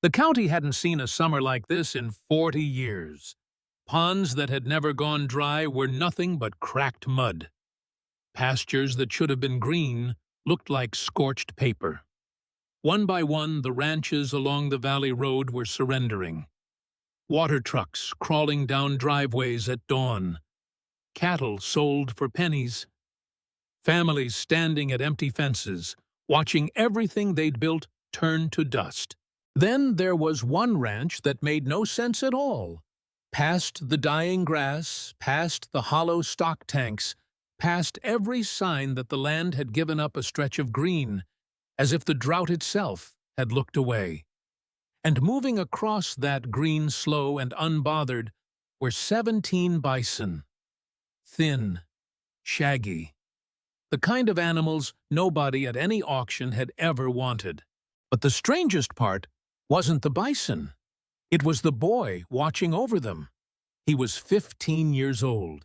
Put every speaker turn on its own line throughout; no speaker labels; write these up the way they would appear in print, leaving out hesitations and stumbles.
The county hadn't seen a summer like this in 40 years. Ponds that had never gone dry were nothing but cracked mud. Pastures that should have been green looked like scorched paper. One by one, the ranches along the valley road were surrendering. Water trucks crawling down driveways at dawn. Cattle sold for pennies. Families standing at empty fences, watching everything they'd built turn to dust. Then there was one ranch that made no sense at all. Past the dying grass, past the hollow stock tanks, past every sign that the land had given up a stretch of green, as if the drought itself had looked away. And moving across that green slow and unbothered were 17 bison. Thin, shaggy. The kind of animals nobody at any auction had ever wanted. But the strangest part wasn't the bison. It was the boy watching over them. He was 15 years old,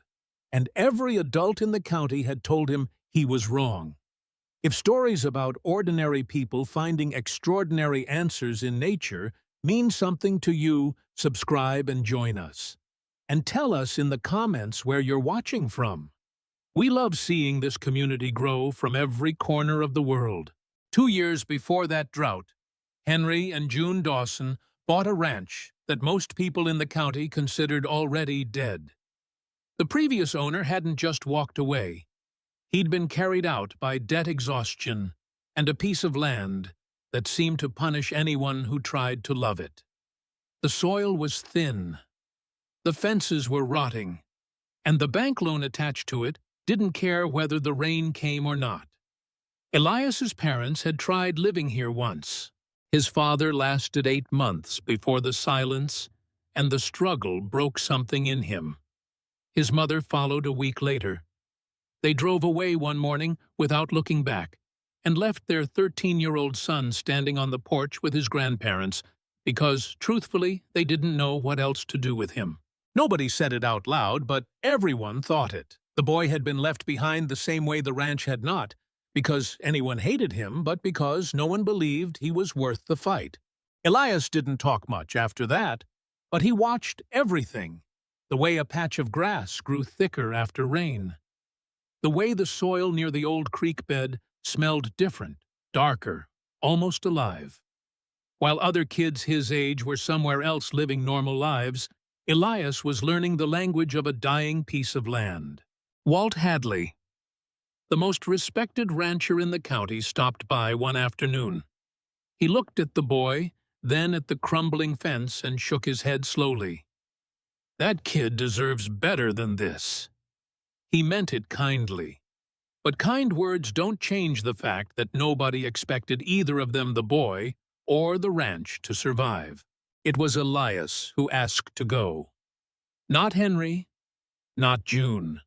and every adult in the county had told him he was wrong. If stories about ordinary people finding extraordinary answers in nature mean something to you, subscribe and join us. And tell us in the comments where you're watching from. We love seeing this community grow from every corner of the world. 2 years before that drought, Henry and June Dawson bought a ranch that most people in the county considered already dead. The previous owner hadn't just walked away. He'd been carried out by debt exhaustion and a piece of land that seemed to punish anyone who tried to love it. The soil was thin. The fences were rotting, and the bank loan attached to it didn't care whether the rain came or not. Elias's parents had tried living here once. His father lasted 8 months before the silence and the struggle broke something in him. His mother followed a week later. They drove away one morning without looking back and left their 13-year-old son standing on the porch with his grandparents because, truthfully, they didn't know what else to do with him. Nobody said it out loud, but everyone thought it. The boy had been left behind the same way the ranch had not, because anyone hated him, but because no one believed he was worth the fight. Elias didn't talk much after that, but he watched everything. The way a patch of grass grew thicker after rain. The way the soil near the old creek bed smelled different, darker, almost alive. While other kids his age were somewhere else living normal lives, Elias was learning the language of a dying piece of land. Walt Hadley, the most respected rancher in the county, stopped by one afternoon. He looked at the boy, then at the crumbling fence, and shook his head slowly. "That kid deserves better than this." He meant it kindly. But kind words don't change the fact that nobody expected either of them, the boy or the ranch, to survive. It was Elias who asked to go. Not Henry, not June.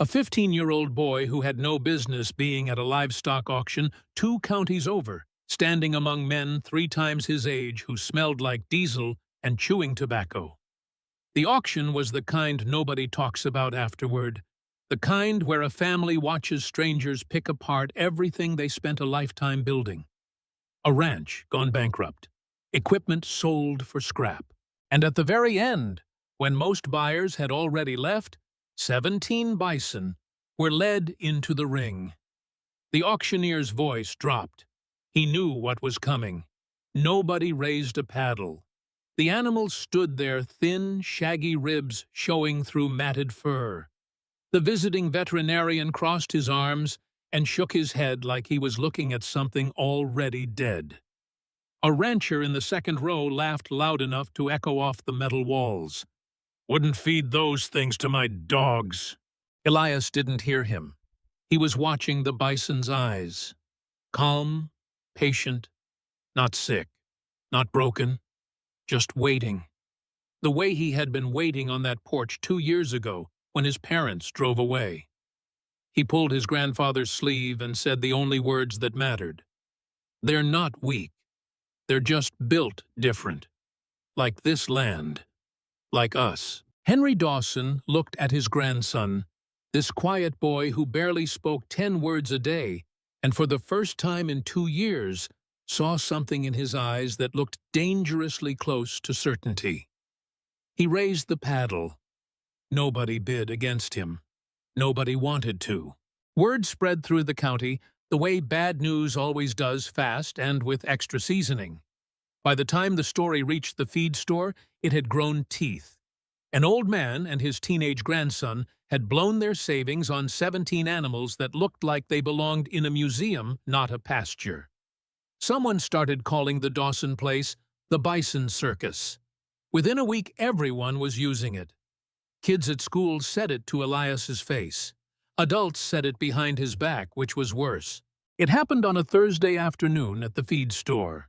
A 15-year-old boy who had no business being at a livestock auction 2 counties over, standing among men 3 times his age who smelled like diesel and chewing tobacco. The auction was the kind nobody talks about afterward, the kind where a family watches strangers pick apart everything they spent a lifetime building. A ranch gone bankrupt, equipment sold for scrap. And at the very end, when most buyers had already left, 17 bison were led into the ring. The auctioneer's voice dropped. He knew what was coming. Nobody raised a paddle. The animals stood there, thin, shaggy ribs showing through matted fur. The visiting veterinarian crossed his arms and shook his head like he was looking at something already dead. A rancher in the second row laughed loud enough to echo off the metal walls. "Wouldn't feed those things to my dogs." Elias didn't hear him. He was watching the bison's eyes. Calm, patient, not sick, not broken, just waiting. The way he had been waiting on that porch 2 years ago when his parents drove away. He pulled his grandfather's sleeve and said the only words that mattered. "They're not weak. They're just built different. Like this land. Like us." Henry Dawson looked at his grandson, this quiet boy who barely spoke 10 words a day, and for the first time in 2 years saw something in his eyes that looked dangerously close to certainty. He raised the paddle. Nobody bid against him. Nobody wanted to. Word spread through the county the way bad news always does, fast and with extra seasoning. By the time the story reached the feed store, it had grown teeth. An old man and his teenage grandson had blown their savings on 17 animals that looked like they belonged in a museum, not a pasture. Someone started calling the Dawson place the Bison Circus. Within a week, everyone was using it. Kids at school said it to Elias's face. Adults said it behind his back, which was worse. It happened on a Thursday afternoon at the feed store.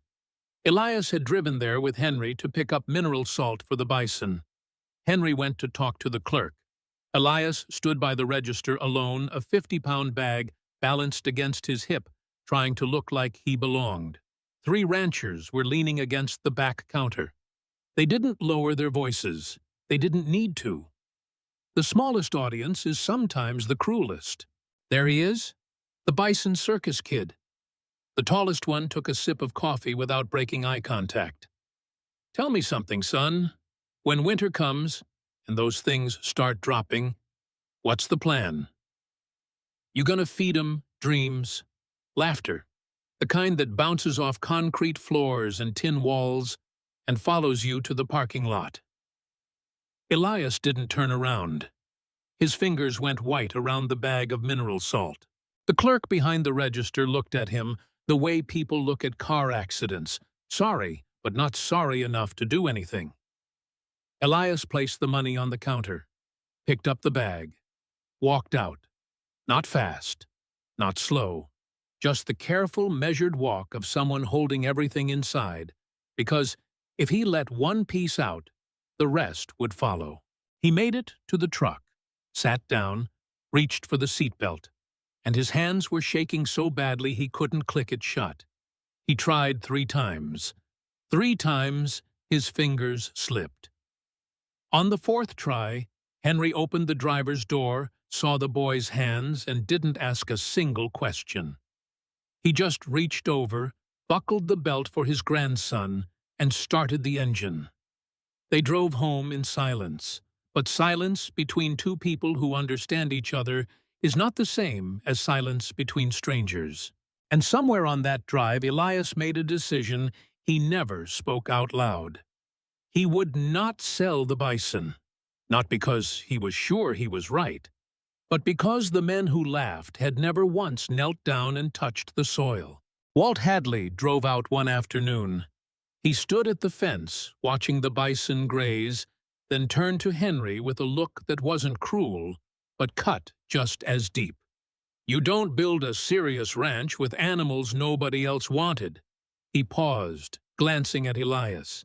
Elias had driven there with Henry to pick up mineral salt for the bison. Henry went to talk to the clerk. Elias stood by the register alone, a 50-pound bag balanced against his hip, trying to look like he belonged. 3 ranchers were leaning against the back counter. They didn't lower their voices. They didn't need to. The smallest audience is sometimes the cruelest. There he is, the Bison Circus kid. The tallest one took a sip of coffee without breaking eye contact. "Tell me something, son. When winter comes, and those things start dropping, what's the plan? You gonna feed 'em dreams, laughter, the kind that bounces off concrete floors and tin walls and follows you to the parking lot?" Elias didn't turn around. His fingers went white around the bag of mineral salt. The clerk behind the register looked at him the way people look at car accidents, sorry, but not sorry enough to do anything. Elias placed the money on the counter, picked up the bag, walked out. Not fast, not slow, just the careful, measured walk of someone holding everything inside, because if he let one piece out, the rest would follow. He made it to the truck, sat down, reached for the seatbelt, and his hands were shaking so badly he couldn't click it shut. He tried 3 times. 3 times his fingers slipped. On the 4th try, Henry opened the driver's door, saw the boy's hands, and didn't ask a single question. He just reached over, buckled the belt for his grandson, and started the engine. They drove home in silence, but silence between 2 people who understand each other is not the same as silence between strangers. And somewhere on that drive, Elias made a decision he never spoke out loud. He would not sell the bison, not because he was sure he was right, but because the men who laughed had never once knelt down and touched the soil. Walt Hadley drove out one afternoon. He stood at the fence, watching the bison graze, then turned to Henry with a look that wasn't cruel, but cut just as deep. "You don't build a serious ranch with animals nobody else wanted." He paused, glancing at Elias.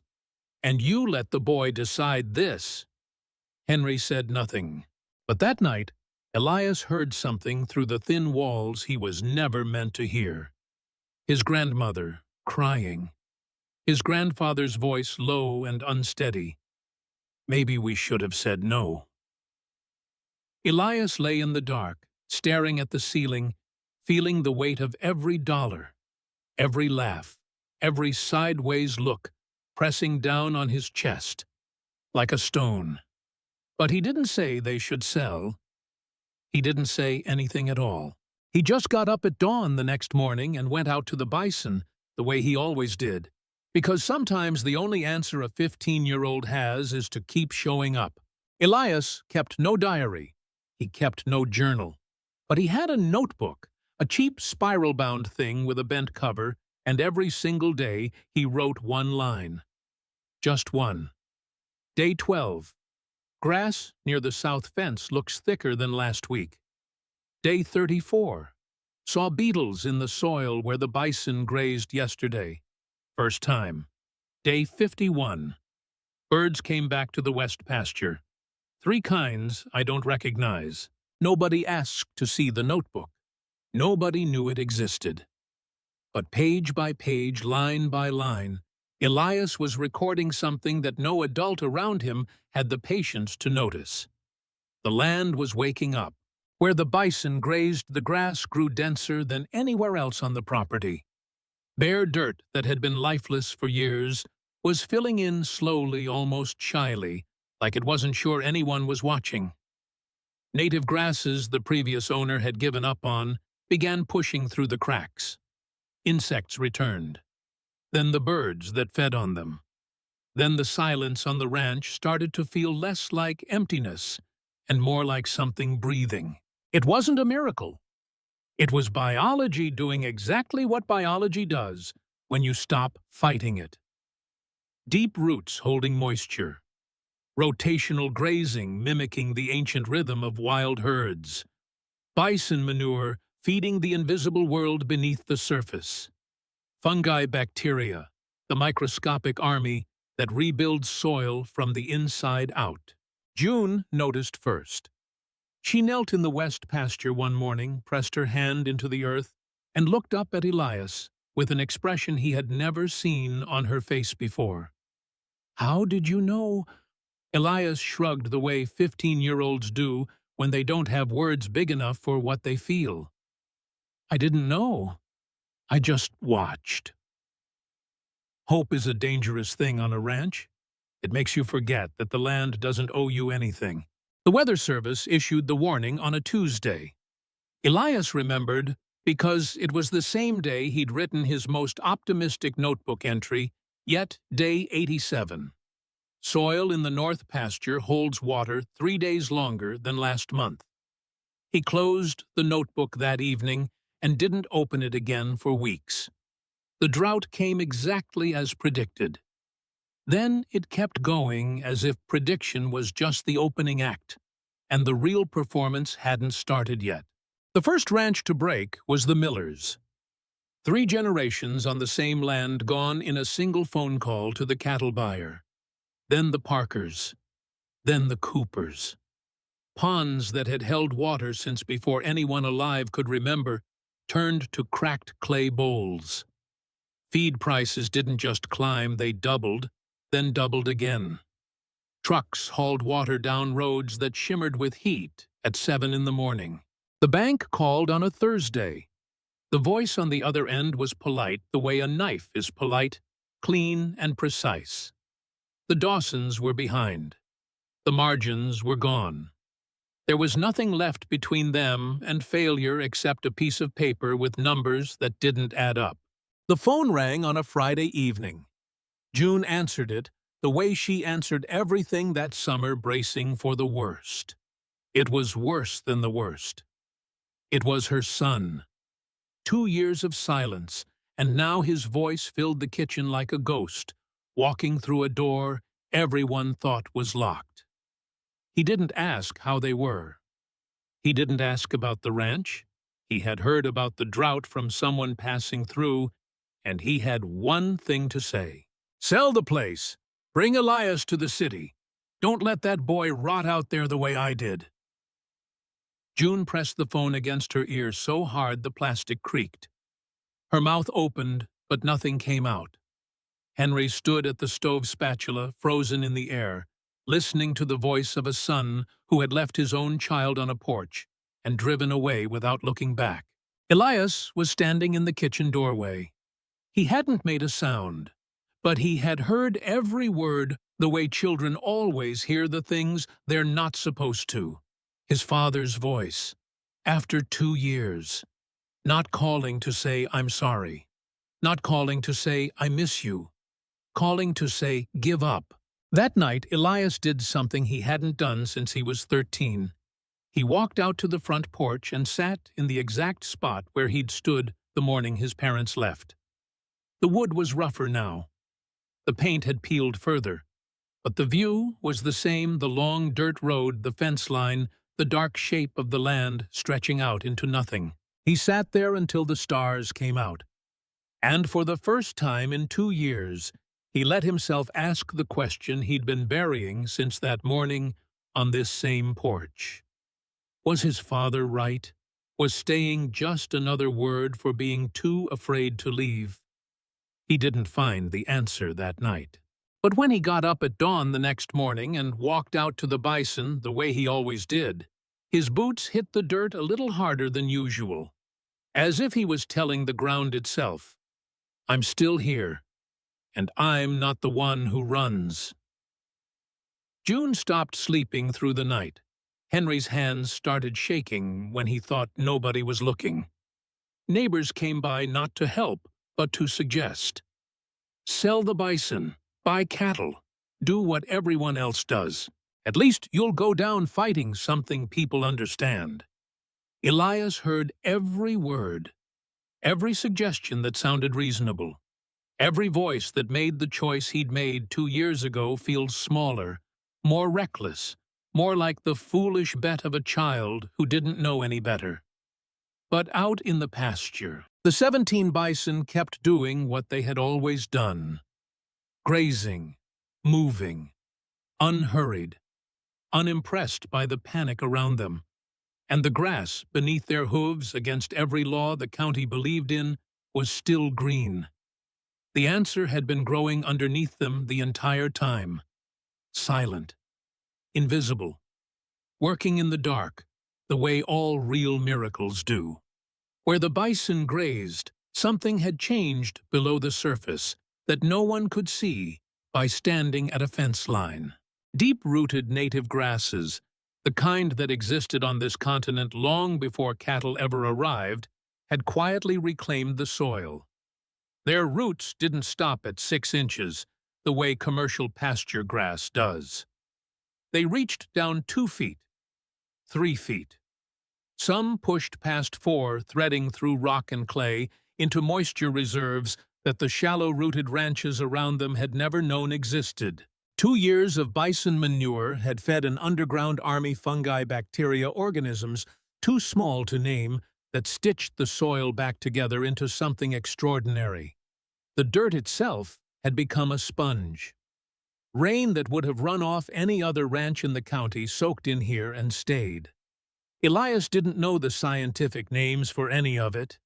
"And you let the boy decide this." Henry said nothing, but that night, Elias heard something through the thin walls he was never meant to hear. His grandmother, crying. His grandfather's voice low and unsteady. "Maybe we should have said no." Elias lay in the dark, staring at the ceiling, feeling the weight of every dollar, every laugh, every sideways look, pressing down on his chest, like a stone. But he didn't say they should sell. He didn't say anything at all. He just got up at dawn the next morning and went out to the bison, the way he always did. Because sometimes the only answer a 15-year-old has is to keep showing up. Elias kept no diary. He kept no journal. But he had a notebook, a cheap spiral-bound thing with a bent cover, and every single day he wrote one line. Just one. Day 12. Grass near the south fence looks thicker than last week. Day 34. Saw beetles in the soil where the bison grazed yesterday. First time. Day 51. Birds came back to the west pasture. 3 kinds I don't recognize. Nobody asked to see the notebook. Nobody knew it existed. But page by page, line by line, Elias was recording something that no adult around him had the patience to notice. The land was waking up. Where the bison grazed, the grass grew denser than anywhere else on the property. Bare dirt that had been lifeless for years was filling in slowly, almost shyly, like it wasn't sure anyone was watching. Native grasses the previous owner had given up on began pushing through the cracks. Insects returned. Then the birds that fed on them. Then the silence on the ranch started to feel less like emptiness and more like something breathing. It wasn't a miracle. It was biology doing exactly what biology does when you stop fighting it. Deep roots holding moisture. Rotational grazing mimicking the ancient rhythm of wild herds. Bison manure feeding the invisible world beneath the surface. Fungi bacteria, the microscopic army that rebuilds soil from the inside out. June noticed first. She knelt in the west pasture one morning, pressed her hand into the earth, and looked up at Elias with an expression he had never seen on her face before. "How did you know?" Elias shrugged the way 15-year-olds do when they don't have words big enough for what they feel. "I didn't know. I just watched." Hope is a dangerous thing on a ranch. It makes you forget that the land doesn't owe you anything. The Weather Service issued the warning on a Tuesday. Elias remembered because it was the same day he'd written his most optimistic notebook entry, yet day 87. Soil in the north pasture holds water 3 days longer than last month. He closed the notebook that evening and didn't open it again for weeks. The drought came exactly as predicted. Then it kept going as if prediction was just the opening act, and the real performance hadn't started yet. The first ranch to break was the Millers. 3 generations on the same land gone in a single phone call to the cattle buyer. Then the Parkers. Then the Coopers. Ponds that had held water since before anyone alive could remember turned to cracked clay bowls. Feed prices didn't just climb, they doubled, then doubled again. Trucks hauled water down roads that shimmered with heat at 7 in the morning. The bank called on a Thursday. The voice on the other end was polite the way a knife is polite, clean and precise. The Dawsons were behind. The margins were gone. There was nothing left between them and failure except a piece of paper with numbers that didn't add up. The phone rang on a Friday evening. June answered it the way she answered everything that summer, bracing for the worst. It was worse than the worst. It was her son. 2 years of silence, and now his voice filled the kitchen like a ghost, walking through a door everyone thought was locked. He didn't ask how they were. He didn't ask about the ranch. He had heard about the drought from someone passing through, and he had one thing to say. "Sell the place. Bring Elias to the city. Don't let that boy rot out there the way I did." June pressed the phone against her ear so hard the plastic creaked. Her mouth opened, but nothing came out. Henry stood at the stove spatula, frozen in the air, listening to the voice of a son who had left his own child on a porch and driven away without looking back. Elias was standing in the kitchen doorway. He hadn't made a sound, but he had heard every word the way children always hear the things they're not supposed to. His father's voice, after 2 years, not calling to say, "I'm sorry," not calling to say, "I miss you," calling to say, "Give up." That night, Elias did something he hadn't done since he was 13. He walked out to the front porch and sat in the exact spot where he'd stood the morning his parents left. The wood was rougher now. The paint had peeled further, but the view was the same: the long dirt road, the fence line, the dark shape of the land stretching out into nothing. He sat there until the stars came out. And for the first time in 2 years, he let himself ask the question he'd been burying since that morning on this same porch. Was his father right? Was staying just another word for being too afraid to leave? He didn't find the answer that night. But when he got up at dawn the next morning and walked out to the Bison the way he always did, his boots hit the dirt a little harder than usual, as if he was telling the ground itself, I'm still here, and I'm not the one who runs. June stopped sleeping through the night. Henry's hands started shaking when he thought nobody was looking. Neighbors came by not to help, but to suggest. Sell the bison, buy cattle, do what everyone else does. At least you'll go down fighting something people understand. Elias heard every word, every suggestion that sounded reasonable, every voice that made the choice he'd made 2 years ago feel smaller, more reckless, more like the foolish bet of a child who didn't know any better. But out in the pasture, the 17 bison kept doing what they had always done. Grazing, moving, unhurried, unimpressed by the panic around them. And the grass beneath their hooves against every law the county believed in was still green. The answer had been growing underneath them the entire time. Silent, invisible, working in the dark, the way all real miracles do. Where the bison grazed, something had changed below the surface that no one could see by standing at a fence line. Deep-rooted native grasses, the kind that existed on this continent long before cattle ever arrived, had quietly reclaimed the soil. Their roots didn't stop at 6 inches, the way commercial pasture grass does. They reached down 2 feet, 3 feet. Some pushed past 4, threading through rock and clay into moisture reserves that the shallow-rooted ranches around them had never known existed. 2 years of bison manure had fed an underground army fungi bacteria organisms too small to name that stitched the soil back together into something extraordinary. The dirt itself had become a sponge. Rain that would have run off any other ranch in the county soaked in here and stayed. Elias didn't know the scientific names for any of it.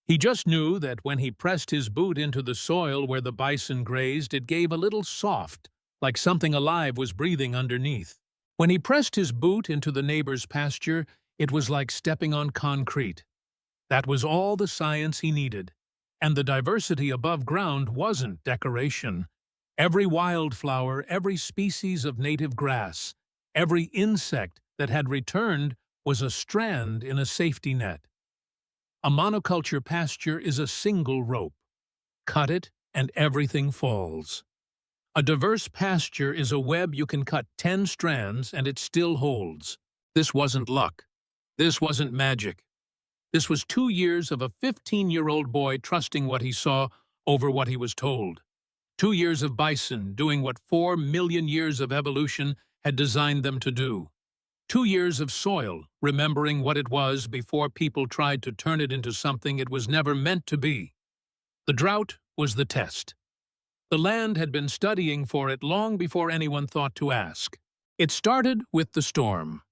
He just knew that when he pressed his boot into the soil where the bison grazed, it gave a little soft, like something alive was breathing underneath. When he pressed his boot into the neighbor's pasture, it was like stepping on concrete. That was all the science he needed. And the diversity above ground wasn't decoration. Every wildflower, every species of native grass, every insect that had returned was a strand in a safety net. A monoculture pasture is a single rope. Cut it, and everything falls. A diverse pasture is a web you can cut 10 strands and it still holds. This wasn't luck. This wasn't magic. This was 2 years of a 15-year-old boy trusting what he saw over what he was told. 2 years of bison doing what 4 million years of evolution had designed them to do. 2 years of soil remembering what it was before people tried to turn it into something it was never meant to be. The drought was the test. The land had been studying for it long before anyone thought to ask. It started with the storm.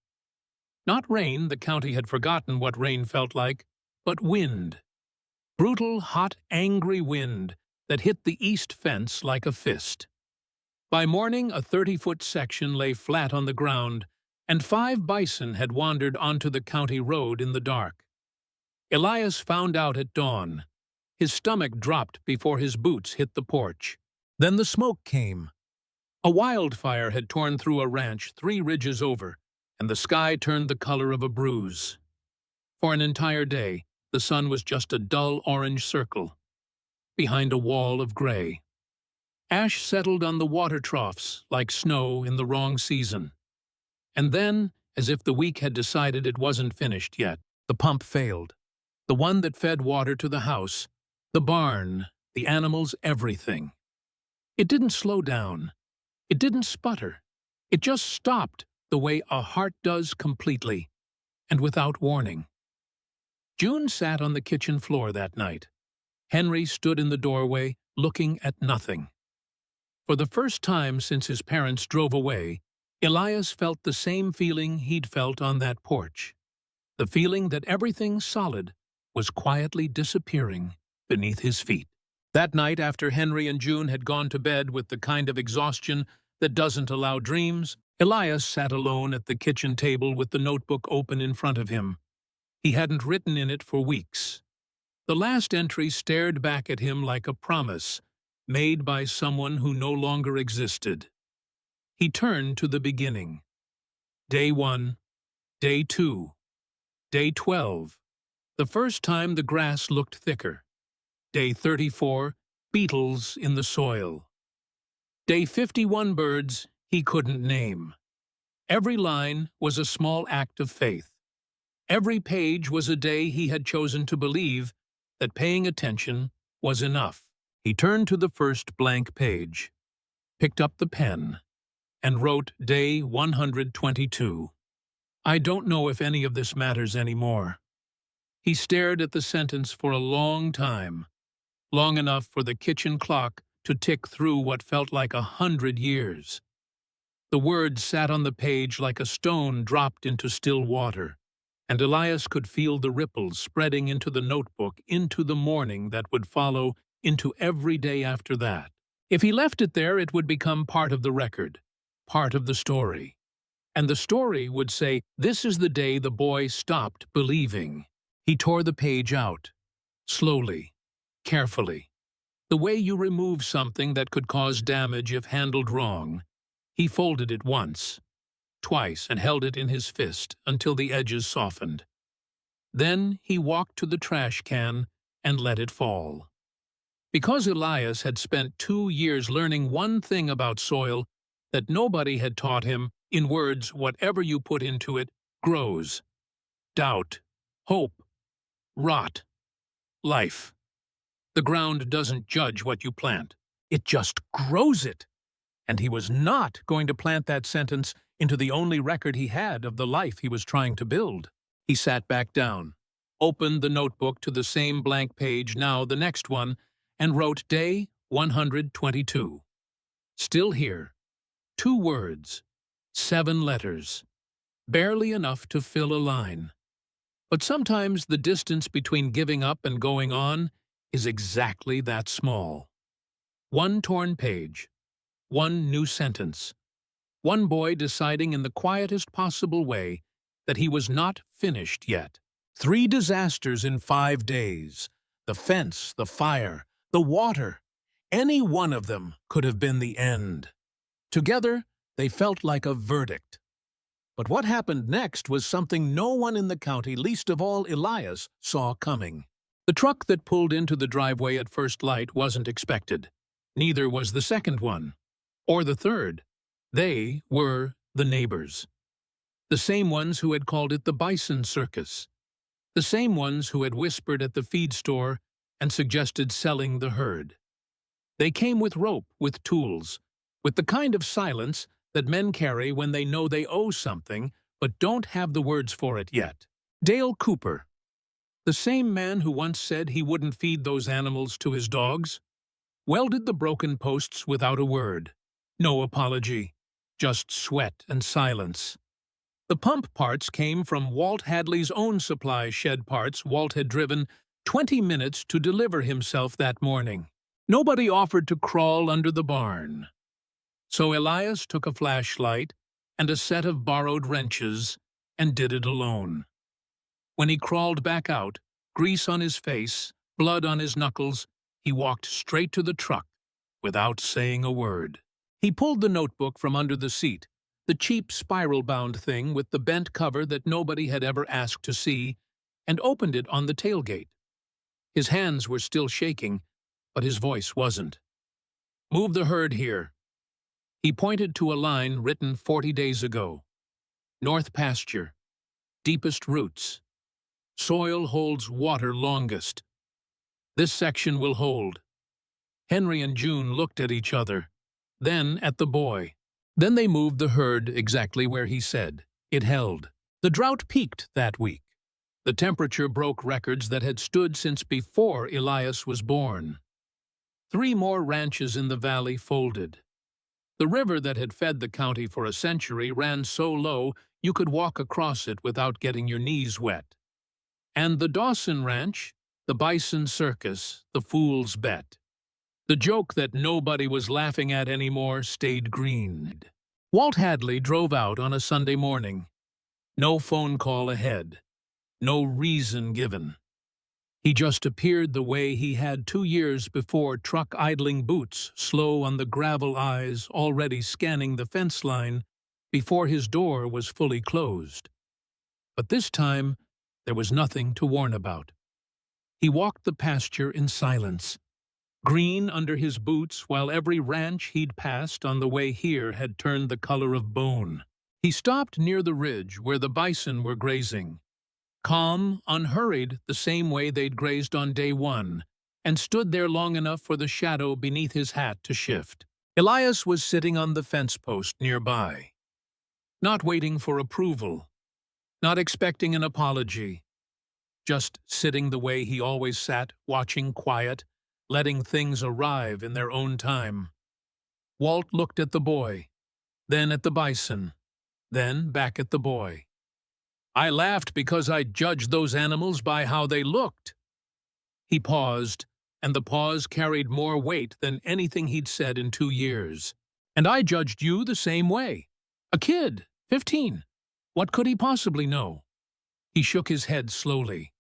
Not rain, the county had forgotten what rain felt like, but wind. Brutal, hot, angry wind that hit the east fence like a fist. By morning, a 30-foot section lay flat on the ground, and 5 bison had wandered onto the county road in the dark. Elias found out at dawn. His stomach dropped before his boots hit the porch. Then the smoke came. A wildfire had torn through a ranch 3 ridges over, and the sky turned the color of a bruise. For an entire day, the sun was just a dull orange circle, behind a wall of gray. Ash settled on the water troughs like snow in the wrong season. And then, as if the week had decided it wasn't finished yet, the pump failed. The one that fed water to the house, the barn, the animals, everything. It didn't slow down. It didn't sputter. It just stopped the way a heart does completely, and without warning. June sat on the kitchen floor that night. Henry stood in the doorway, looking at nothing. For the first time since his parents drove away, Elias felt the same feeling he'd felt on that porch. The feeling that everything solid was quietly disappearing beneath his feet. That night, after Henry and June had gone to bed with the kind of exhaustion that doesn't allow dreams, Elias sat alone at the kitchen table with the notebook open in front of him. He hadn't written in it for weeks. The last entry stared back at him like a promise made by someone who no longer existed. He turned to the beginning. Day 1, Day 2, Day 12. The first time the grass looked thicker. Day 34, beetles in the soil. Day 51, birds he couldn't name. Every line was a small act of faith. Every page was a day he had chosen to believe that paying attention was enough. He turned to the first blank page, picked up the pen, and wrote Day 122. I don't know if any of this matters anymore. He stared at the sentence for a long time, long enough for the kitchen clock to tick through what felt like 100 years. The words sat on the page like a stone dropped into still water, and Elias could feel the ripples spreading into the notebook, into the morning that would follow, into every day after that. If he left it there, it would become part of the record, part of the story. And the story would say, this is the day the boy stopped believing. He tore the page out, slowly, carefully. The way you remove something that could cause damage if handled wrong. He folded it once, twice, and held it in his fist until the edges softened. Then he walked to the trash can and let it fall. Because Elias had spent 2 years learning one thing about soil that nobody had taught him, in words, whatever you put into it grows. Doubt, hope, rot, life. The ground doesn't judge what you plant. It just grows it. And he was not going to plant that sentence into the only record he had of the life he was trying to build. He sat back down, opened the notebook to the same blank page, now the next one, and wrote Day 122. Still here. 2 words, 7 letters, barely enough to fill a line. But sometimes the distance between giving up and going on is exactly that small. 1 torn page, 1 new sentence, 1 boy deciding in the quietest possible way that he was not finished yet. 3 disasters in 5 days, the fence, the fire, the water. Any one of them could have been the end. Together, they felt like a verdict. But what happened next was something no one in the county, least of all Elias, saw coming. The truck that pulled into the driveway at first light wasn't expected. Neither was the second one, or the third. They were the neighbors. The same ones who had called it the Bison circus. The same ones who had whispered at the feed store and suggested selling the herd. They came with rope, with tools, with the kind of silence that men carry when they know they owe something but don't have the words for it yet. Dale Cooper, the same man who once said he wouldn't feed those animals to his dogs, welded the broken posts without a word. No apology, just sweat and silence. The pump parts came from Walt Hadley's own supply shed parts Walt had driven 20 minutes to deliver himself that morning. Nobody offered to crawl under the barn. So Elias took a flashlight and a set of borrowed wrenches and did it alone. When he crawled back out, grease on his face, blood on his knuckles, he walked straight to the truck without saying a word. He pulled the notebook from under the seat, the cheap spiral-bound thing with the bent cover that nobody had ever asked to see, and opened it on the tailgate. His hands were still shaking, but his voice wasn't. Move the herd here. He pointed to a line written 40 days ago. North pasture, deepest roots. Soil holds water longest. This section will hold. Henry and June looked at each other, then at the boy. Then they moved the herd exactly where he said. It held. The drought peaked that week. The temperature broke records that had stood since before Elias was born. 3 more ranches in the valley folded. The river that had fed the county for a century ran so low you could walk across it without getting your knees wet. And the Dawson Ranch, the Bison circus, the fool's bet. The joke that nobody was laughing at anymore stayed green. Walt Hadley drove out on a Sunday morning. No phone call ahead. No reason given. He just appeared the way he had 2 years before, truck-idling boots, slow on the gravel, eyes already scanning the fence line before his door was fully closed. But this time, there was nothing to warn about. He walked the pasture in silence, green under his boots, while every ranch he'd passed on the way here had turned the color of bone. He stopped near the ridge where the bison were grazing, calm, unhurried, the same way they'd grazed on day one, and stood there long enough for the shadow beneath his hat to shift. Elias was sitting on the fence post nearby, not waiting for approval, not expecting an apology, just sitting the way he always sat, watching, quiet, letting things arrive in their own time. Walt looked at the boy, then at the bison, then back at the boy. "I laughed because I judged those animals by how they looked." He paused, and the pause carried more weight than anything he'd said in 2 years. "And I judged you the same way. A kid, 15. What could he possibly know?" He shook his head slowly.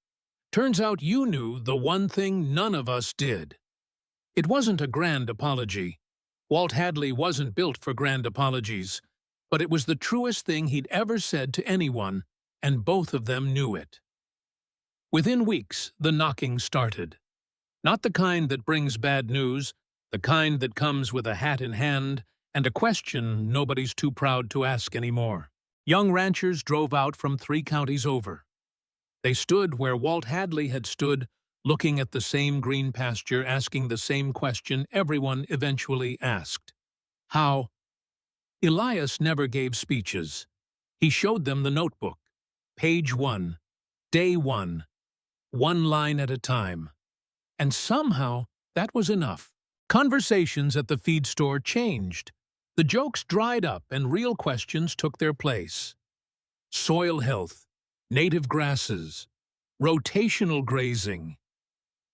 "Turns out you knew the one thing none of us did." It wasn't a grand apology. Walt Hadley wasn't built for grand apologies, but it was the truest thing he'd ever said to anyone, and both of them knew it. Within weeks, the knocking started. Not the kind that brings bad news, the kind that comes with a hat in hand and a question nobody's too proud to ask anymore. Young ranchers drove out from 3 counties over. They stood where Walt Hadley had stood, looking at the same green pasture, asking the same question everyone eventually asked. How? Elias never gave speeches. He showed them the notebook. Page 1, day 1, one line at a time. And somehow, that was enough. Conversations at the feed store changed. The jokes dried up and real questions took their place. Soil health, native grasses, rotational grazing.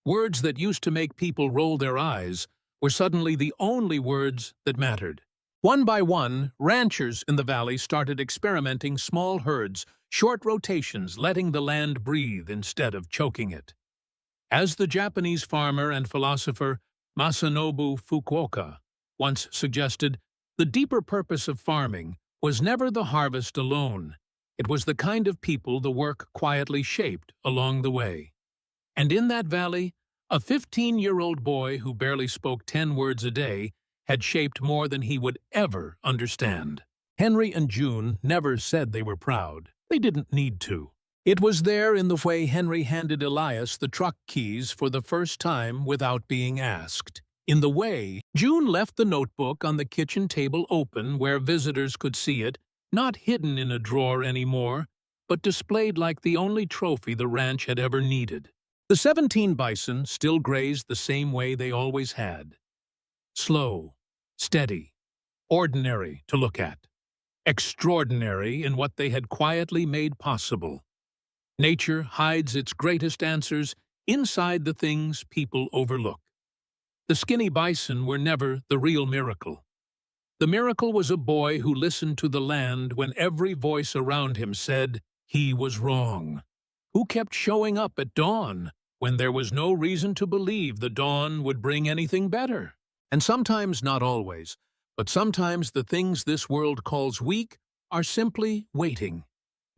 Words that used to make people roll their eyes were suddenly the only words that mattered. One by one, ranchers in the valley started experimenting small herds, short rotations, letting the land breathe instead of choking it. As the Japanese farmer and philosopher Masanobu Fukuoka once suggested, the deeper purpose of farming was never the harvest alone. It was the kind of people the work quietly shaped along the way. And in that valley, a 15-year-old boy who barely spoke 10 words a day had shaped more than he would ever understand. Henry and June never said they were proud. They didn't need to. It was there in the way Henry handed Elias the truck keys for the first time without being asked. In the way June left the notebook on the kitchen table open where visitors could see it, not hidden in a drawer anymore, but displayed like the only trophy the ranch had ever needed. The 17 bison still grazed the same way they always had. Slow, steady, ordinary to look at. Extraordinary in what they had quietly made possible. Nature hides its greatest answers inside the things people overlook. The skinny bison were never the real miracle. The miracle was a boy who listened to the land when every voice around him said he was wrong. Who kept showing up at dawn when there was no reason to believe the dawn would bring anything better. And sometimes, not always, but sometimes the things this world calls weak are simply waiting.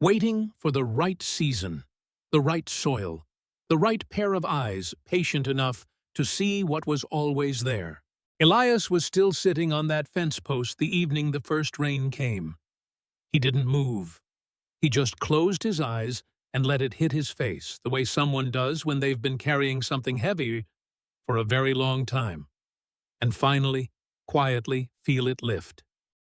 Waiting for the right season, the right soil, the right pair of eyes patient enough to see what was always there. Elias was still sitting on that fence post the evening the first rain came. He didn't move. He just closed his eyes and let it hit his face, the way someone does when they've been carrying something heavy for a very long time. And finally, quietly feel it lift.